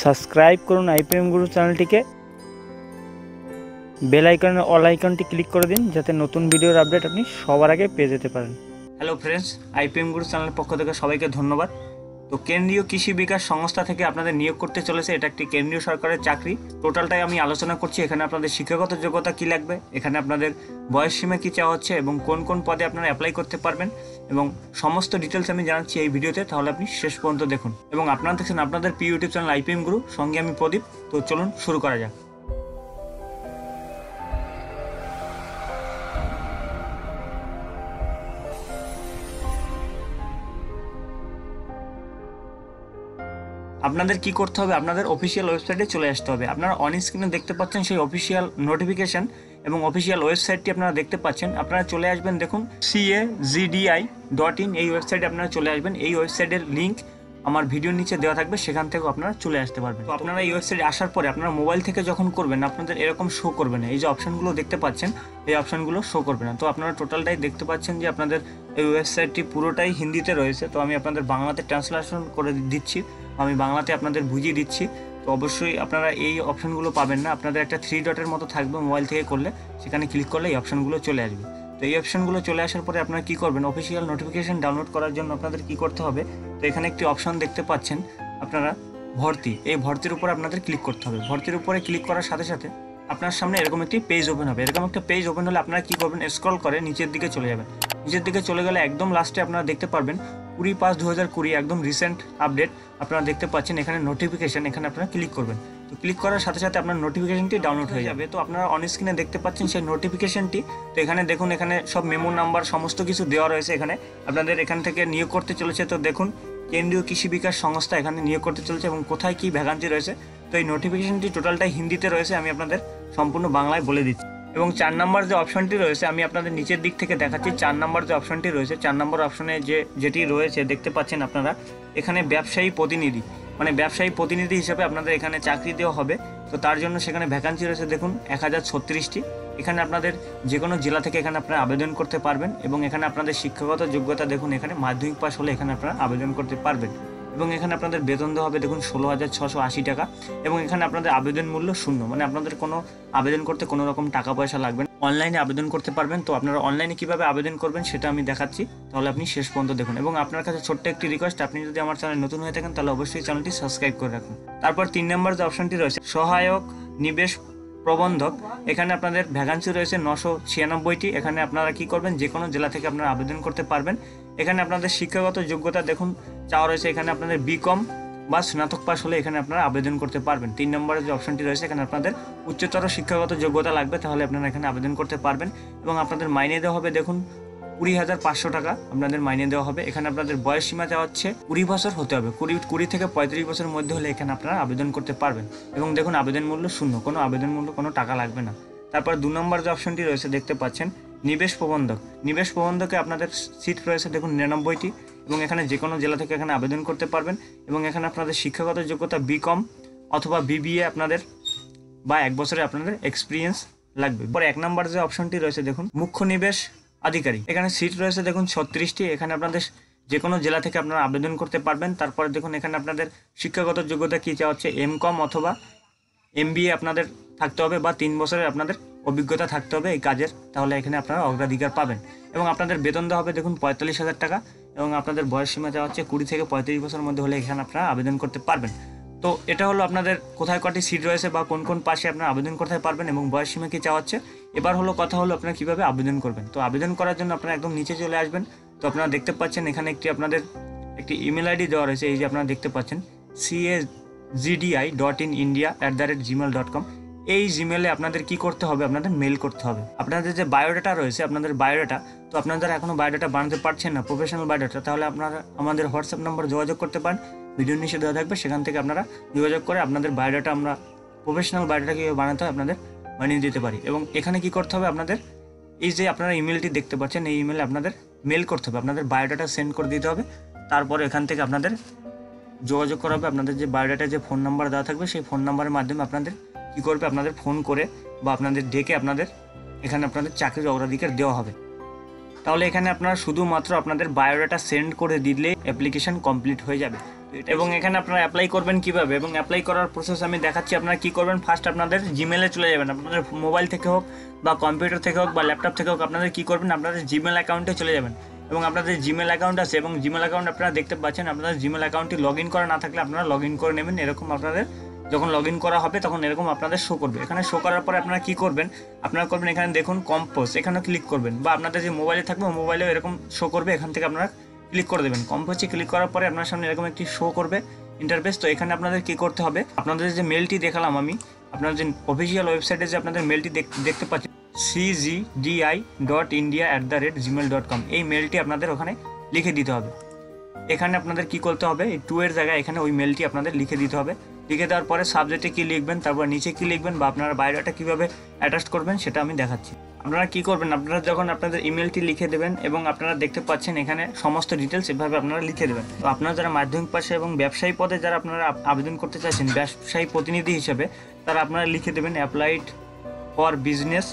Subscribe করুন IPM গুরু চ্যানেলটিকে, bell আইকনের অল আইকনটি ক্লিক করে দিন যাতে নতুন ভিডিওর আপডেট আপনি সবার আগে পেয়ে যেতে পারেন। হ্যালো ফ্রেন্ডস, আইপিএম গুরু চ্যানেলের পক্ষ থেকে সবাইকে ধন্যবাদ। তো কেন্দ্রীয় কৃষি বিকাশ সংস্থা থেকে আপনাদের নিয়োগ করতে চলেছে, এটা একটি কেন্দ্রীয় সরকারের চাকরি। টোটালটাই আমি আলোচনা করছি। এখানে আপনাদের শিক্ষাগত যোগ্যতা কী লাগবে, এখানে আপনাদের বয়স সীমা কী চাওয়া হচ্ছে এবং কোন কোন পদে আপনারা অ্যাপ্লাই করতে পারবেন এবং সমস্ত ডিটেলস আমি জানাচ্ছি এই ভিডিওতে। তাহলে আপনি শেষ পর্যন্ত দেখুন এবং আপনারা দেখছেন আপনাদের প্রিয় ইউটিউব চ্যানেল আইপিএম গুরু, সঙ্গে আমি প্রদীপ। তো চলুন শুরু করা যাক। আপনাদের কি করতে হবে, আপনাদের অফিসিয়াল ওয়েবসাইটে চলে আসতে হবে। আপনারা অন স্ক্রিনে দেখতে পাচ্ছেন সেই অফিসিয়াল নোটিফিকেশন এবং অফিসিয়াল ওয়েবসাইটটি আপনারা দেখতে পাচ্ছেন। আপনারা চলে আসবেন, দেখুন cagdi.in, এই ওয়েবসাইটে আপনারা চলে আসবেন। এই ওয়েবসাইটের লিঙ্ক আমার ভিডিওর নিচে দেওয়া থাকবে, সেখান থেকেও আপনারা চলে আসতে পারবেন। তো আপনারা এই ওয়েবসাইটে আসার পরে আপনারা মোবাইল থেকে যখন করবেন আপনাদের এরকম শো করবে না। এই যে অপশানগুলো দেখতে পাচ্ছেন এই অপশানগুলো শো করবে না। তো আপনারা টোটালটাই দেখতে পাচ্ছেন যে আপনাদের এই ওয়েবসাইটটি পুরোটাই হিন্দিতে রয়েছে। তো আমি আপনাদের বাংলাতে ট্রান্সলেশন করে দিচ্ছি, আমি বাংলাতে আপনাদের বুঝিয়ে দিচ্ছি। তো অবশ্যই আপনারা এই অপশানগুলো পাবেন না, আপনাদের একটা 3 ডটের মতো থাকবে মোবাইল থেকে করলে, সেখানে ক্লিক করলে এই অপশানগুলো চলে আসবে। তো এই অপশানগুলো চলে আসার পরে আপনারা কী করবেন, অফিসিয়াল নোটিফিকেশন ডাউনলোড করার জন্য আপনাদের কী করতে হবে। তো এখানে একটি অপশান দেখতে পাচ্ছেন আপনারা ভর্তি, এই ভর্তির উপরে আপনাদের ক্লিক করতে হবে। ভর্তির উপরে ক্লিক করার সাথে সাথে আপনার সামনে এরকম একটি পেজ ওপেন হবে। এরকম একটা পেজ ওপেন হলে আপনারা কী করবেন, স্ক্রল করে নিচের দিকে চলে যাবেন। নিচের দিকে চলে গেলে একদম লাস্টে আপনারা দেখতে পারবেন 20/5/2020 একদম রিসেন্ট আপডেট আপনারা দেখতে পাচ্ছেন। এখানে নোটিফিকেশন, এখানে আপনারা ক্লিক করবেন। তো ক্লিক করার সাথে সাথে আপনার নোটিফিকেশনটি ডাউনলোড হয়ে যাবে। তো আপনারা অন স্ক্রিনে দেখতে পাচ্ছেন সেই নোটিফিকেশনটি। তো এখানে দেখুন, এখানে সব মেমো নাম্বার সমস্ত কিছু দেওয়া রয়েছে। এখানে আপনাদের এখান থেকে নিয়োগ করতে চলেছে। তো দেখুন, কেন্দ্রীয় কৃষি বিকাশ সংস্থা এখানে নিয়োগ করতে চলেছে এবং কোথায় কী ভ্যাকান্সি রয়েছে। তো এই নোটিফিকেশনটি টোটালটাই হিন্দিতে রয়েছে, আমি আপনাদের সম্পূর্ণ বাংলায় বলে দিচ্ছি। এবং 4 নম্বর যে অপশনটি রয়েছে আমি আপনাদের নিচের দিক থেকে দেখাচ্ছি। 4 নম্বর যে অপশনটি রয়েছে, 4 নম্বর অপশনে যেটি রয়েছে দেখতে পাচ্ছেন আপনারা, এখানে ব্যবসায়ী প্রতিনিধি, মানে ব্যবসায়ী প্রতিনিধি হিসেবে আপনাদের এখানে চাকরি দেওয়া হবে। তো তার জন্য সেখানে ভ্যাকান্সি রয়েছে দেখুন 1036টি। এখানে আপনাদের যে কোনো জেলা থেকে এখানে আপনারা আবেদন করতে পারবেন এবং এখানে আপনাদের শিক্ষাগত যোগ্যতা দেখুন, এখানে মাধ্যমিক পাস হলে এখানে আপনারা আবেদন করতে পারবেন এবং এখানে আপনাদের বেতন দেওয়া হবে দেখুন 16,680 টাকা এবং এখানে আপনাদের আবেদন মূল্য 0, মানে আপনাদের কোনো আবেদন করতে কোনো রকম টাকা পয়সা লাগবে না, অনলাইনে আবেদন করতে পারবেন। তো আপনারা অনলাইনে কীভাবে আবেদন করবেন সেটা আমি দেখাচ্ছি, তাহলে আপনি শেষ পর্যন্ত দেখুন। এবং আপনার কাছে ছোট্ট একটি রিকোয়েস্ট, আপনি যদি আমার চ্যানেল নতুন হয়ে থাকেন তাহলে অবশ্যই চ্যানেলটি সাবস্ক্রাইব করে রাখুন। তারপর 3 নম্বর যে অপশনটি রয়েছে সহায়ক নিবেশ প্রবন্ধক, এখানে আপনাদের ভ্যাকান্সি রয়েছে 996টি। এখানে আপনারা কি করবেন, যে কোনো জেলা থেকে আপনারা আবেদন করতে পারবেন। এখানে আপনাদের শিক্ষাগত যোগ্যতা দেখুন চাওয়া রয়েছে, এখানে আপনাদের বিকম বা স্নাতক পাস হলে এখানে আপনারা আবেদন করতে পারবেন। 3 নম্বরের যে অপশনটি রয়েছে এখানে আপনাদের উচ্চতর শিক্ষাগত যোগ্যতা লাগবে, তাহলে আপনারা এখানে আবেদন করতে পারবেন এবং আপনাদের মাইনে দেওয়া হবে দেখুন 20,500 টাকা আপনাদের মাইনে দেওয়া হবে। এখানে আপনাদের বয়স সীমা চাওয়া হচ্ছে 20 বছর হতে হবে, 20 থেকে 35 বছরের মধ্যে হলে এখানে আপনারা আবেদন করতে পারবেন এবং দেখুন আবেদন মূল্য 0, কোনো আবেদন মূল্য কোনো টাকা লাগবে না। তারপর 2 নম্বর যে অপশনটি রয়েছে দেখতে পাচ্ছেন নিবেশ প্রবন্ধক। নিবেশ প্রবন্ধকে আপনাদের সিট রয়েছে দেখুন 99টি এবং এখানে যে কোনো জেলা থেকে এখানে আবেদন করতে পারবেন এবং এখানে আপনাদের শিক্ষাগত যোগ্যতা বিকম অথবা বিবিএ আপনাদের বা 1 বছরে আপনাদের এক্সপিরিয়েন্স লাগবে। পরে 1 নম্বর যে অপশনটি রয়েছে দেখুন মুখ্য নিবেশ আধিকারিক, এখানে সিট রয়েছে দেখুন 36টি। এখানে আপনাদের যে কোনো জেলা থেকে আপনারা আবেদন করতে পারবেন। তারপরে দেখুন এখানে আপনাদের শিক্ষাগত যোগ্যতা কী চাওয়া হচ্ছে, এমকম অথবা এমবিএ আপনাদের থাকতে হবে বা 3 বছরের আপনাদের অভিজ্ঞতা থাকতে হবে এই কাজের, তাহলে এখানে আপনারা অগ্রাধিকার পাবেন এবং আপনাদের বেতন দেওয়া হবে দেখুন 45,000 টাকা এবং আপনাদের বয়স সীমা চাওয়া হচ্ছে 20 থেকে 35 বছরের মধ্যে হলে এখানে আপনারা আবেদন করতে পারবেন। তো এটা হলো আপনাদের কোথায় কটি সিট রয়েছে বা কোন কোন পাশে আপনারা আবেদন করতে পারবেন এবং বয়স সীমা কী চাওয়া হচ্ছে। এবার হলো কথা হলো আপনারা কীভাবে আবেদন করবেন। তো আবেদন করার জন্য আপনারা একদম নিচে চলে আসবেন। তো আপনারা দেখতে পাচ্ছেন এখানে আপনাদের একটি ইমেল আইডি দেওয়া রয়েছে, এই যে আপনারা দেখতে পাচ্ছেন cagdi.in.india@gmail.com। এই জিমেলে আপনাদের কি করতে হবে, আপনাদের মেল করতে হবে আপনাদের যে বায়োডাটা রয়েছে, আপনাদের বায়োডাটা। তো আপনারা এখনও বায়োডাটা বানাতে পারছেন না, প্রফেশনাল বায়োডাটা, তাহলে আপনারা আমাদের হোয়াটসঅ্যাপ নাম্বার যোগাযোগ করতে পারেন, ভিডিও নিচে দেওয়া থাকবে, সেখান থেকে আপনারা যোগাযোগ করে আপনাদের বায়োডাটা, আমরা প্রফেশনাল বায়োডাটা কীভাবে বানাতে হয় আপনাদের বানিয়ে দিতে পারি। এবং এখানে কি করতে হবে, আপনাদের এই যে আপনারা ইমেলটি দেখতে পাচ্ছেন এই ইমেলে আপনাদের মেল করতে হবে, আপনাদের বায়োডাটা সেন্ড করে দিতে হবে। তারপর এখান থেকে আপনাদের যোগাযোগ করা হবে, আপনাদের যে বায়োডাটায় যে ফোন নাম্বার দেওয়া থাকবে সেই ফোন নাম্বারের মাধ্যমে আপনাদের কী করবে, আপনাদের ফোন করে বা আপনাদের ডেকে আপনাদের এখানে আপনাদের চাকরির অগ্রাধিকার দেওয়া হবে। তাহলে এখানে আপনারা শুধুমাত্র আপনাদের বায়োডাটা সেন্ড করে দিলে অ্যাপ্লিকেশন কমপ্লিট হয়ে যাবে। তো এবং এখানে আপনারা অ্যাপ্লাই করবেন কিভাবে এবং অ্যাপ্লাই করার প্রসেস আমি দেখাচ্ছি। আপনারা কি করবেন, ফার্স্ট আপনাদের জিমেলে চলে যাবেন, আপনাদের মোবাইল থেকে হোক বা কম্পিউটার থেকে হোক বা ল্যাপটপ থেকে হোক, আপনাদের কি করবেন, আপনাদের জিমেল অ্যাকাউন্টে চলে যাবেন এবং আপনাদের জিমেল অ্যাকাউন্ট আছে এবং জিমেল অ্যাকাউন্ট আপনারা দেখতে পাচ্ছেন। আপনাদের জিমেল অ্যাকাউন্টটি লগ ইন করা না থাকলে আপনারা লগ ইন করে নেবেন। এরকম আপনাদের যখন লগ ইন করা হবে তখন এরকম আপনাদের শো করবে। এখানে শো করার পরে আপনারা কি করবেন, আপনারা করবেন এখানে দেখুন কম্পোজ, এখানে ক্লিক করবেন বা আপনাদের যে মোবাইলে থাকবে মোবাইলেও এরকম শো করবে, এখান থেকে আপনারা ক্লিক করে দেবেন। কম্পোজে ক্লিক করার পরে আপনার সামনে এরকম একটি শো করবে ইন্টারফেস। তো এখানে আপনাদের কি করতে হবে, আপনাদের যে মেলটি দেখালাম আমি, আপনার যে অফিসিয়াল ওয়েবসাইটে যে আপনাদের মেলটি দেখতে পাচ্ছেন cgdi.india@gmail.com, এই মেলটি আপনাদের ওখানে লিখে দিতে হবে। এখানে আপনাদের কি করতে হবে, এই 2 এর জায়গায় এখানে ওই মেলটি আপনাদের লিখে দিতে হবে। লিখে দেওয়ার পরে সাবজেক্টে কি লিখবেন, তারপর নিচে কি লিখবেন বা আপনারা বায়োডাটা কীভাবে অ্যাটাচ করবেন সেটা আমি দেখাচ্ছি। আপনারা কি করবেন, আপনারা যখন আপনাদের ইমেলটি লিখে দেবেন এবং আপনারা দেখতে পাচ্ছেন এখানে সমস্ত ডিটেলস এভাবে আপনারা লিখে দেবেন। তো আপনারা যারা মাধ্যমিক পাশে এবং ব্যবসায়ী পদে যারা আপনারা আবেদন করতে চাইছেন ব্যবসায়ী প্রতিনিধি হিসেবে, তারা আপনারা লিখে দেবেন অ্যাপ্লাইড ফর বিজনেস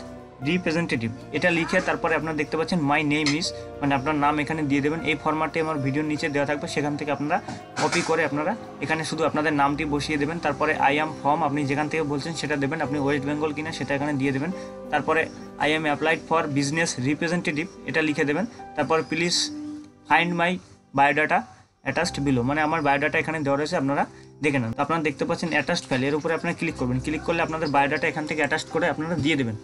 রিপ্রেজেন্টেটিভ, এটা লিখে তারপরে আপনারা দেখতে পাচ্ছেন মাই নেম ইজ, মানে আপনার নাম এখানে দিয়ে দেবেন। এই ফরম্যাটে আমার ভিডিওর নিচে দেওয়া থাকবে, সেখান থেকে আপনারা কপি করে আপনারা এখানে শুধু আপনাদের নামটি বসিয়ে দেবেন। তারপরে আই অ্যাম ফ্রম, আপনি যেখান থেকে বলছেন সেটা দেবেন, আপনি ওয়েস্ট বেঙ্গল কিনা সেটা এখানে দিয়ে দেবেন। তারপরে I am applied for business representative, এটা লিখে দেবেন। তারপরে please find my biodata attached below, মানে আমার বায়োডাটা এখানে দেওয়া রয়েছে, আপনারা দেখে নেন। তো আপনারা দেখতে পাচ্ছেন অ্যাটাচড ফাইল, এর উপরে আপনারা ক্লিক করবেন। ক্লিক করলে আপনাদের বায়োডাটা এখান থেকে অ্যাটাচড করে আপনারা দিয়ে দেবেন।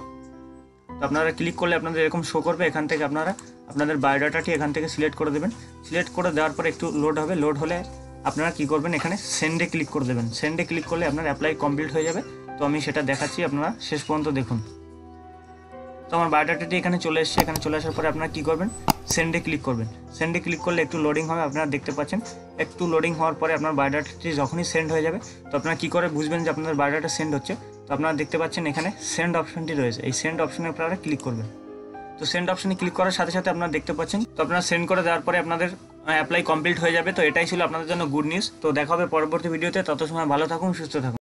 তো আপনারা ক্লিক করলে আপনাদের এরকম শো করবে, এখান থেকে আপনারা আপনাদের বায়োডাটাটি এখান থেকে সিলেক্ট করে দেবেন। সিলেক্ট করে দেওয়ার পরে একটু লোড হবে, লোড হলে আপনারা কি করবেন, এখানে সেন্ডে ক্লিক করে দেবেন। সেন্ডে ক্লিক করলে আপনার অ্যাপ্লাই কমপ্লিট হয়ে যাবে। তো আমি সেটা দেখাচ্ছি, আপনারা শেষ পর্যন্ত দেখুন। তো আমার বায়োডাটাটি এখানে চলে এসেছে। এখানে চলে আসার পরে আপনারা কী করবেন, সেন্ডে ক্লিক করবেন। সেন্ডে ক্লিক করলে একটু লোডিং হবে, আপনারা দেখতে পাচ্ছেন। একটু লোডিং হওয়ার পরে আপনার বায়োডাটাটি যখনই সেন্ড হয়ে যাবে, তো আপনারা কী করে বুঝবেন যে আপনাদের বায়োডাটা সেন্ড হচ্ছে, তো আপনারা দেখতে পাচ্ছেন এখানে সেন্ড অপশনটি রয়েছে, এই সেন্ড অপশনে আপনারা ক্লিক করবেন। তো সেন্ড অপশনে ক্লিক করার সাথে সাথে আপনারা দেখতে পাচ্ছেন, তো আপনারা সেন্ড করে দেওয়ার পরে আপনাদের অ্যাপ্লাই কমপ্লিট হয়ে যাবে। তো এটাই ছিল আপনাদের জন্য গুড নিউজ। তো দেখা হবে পরবর্তী ভিডিওতে, তত সময় ভালো থাকুন, সুস্থ থাকুন।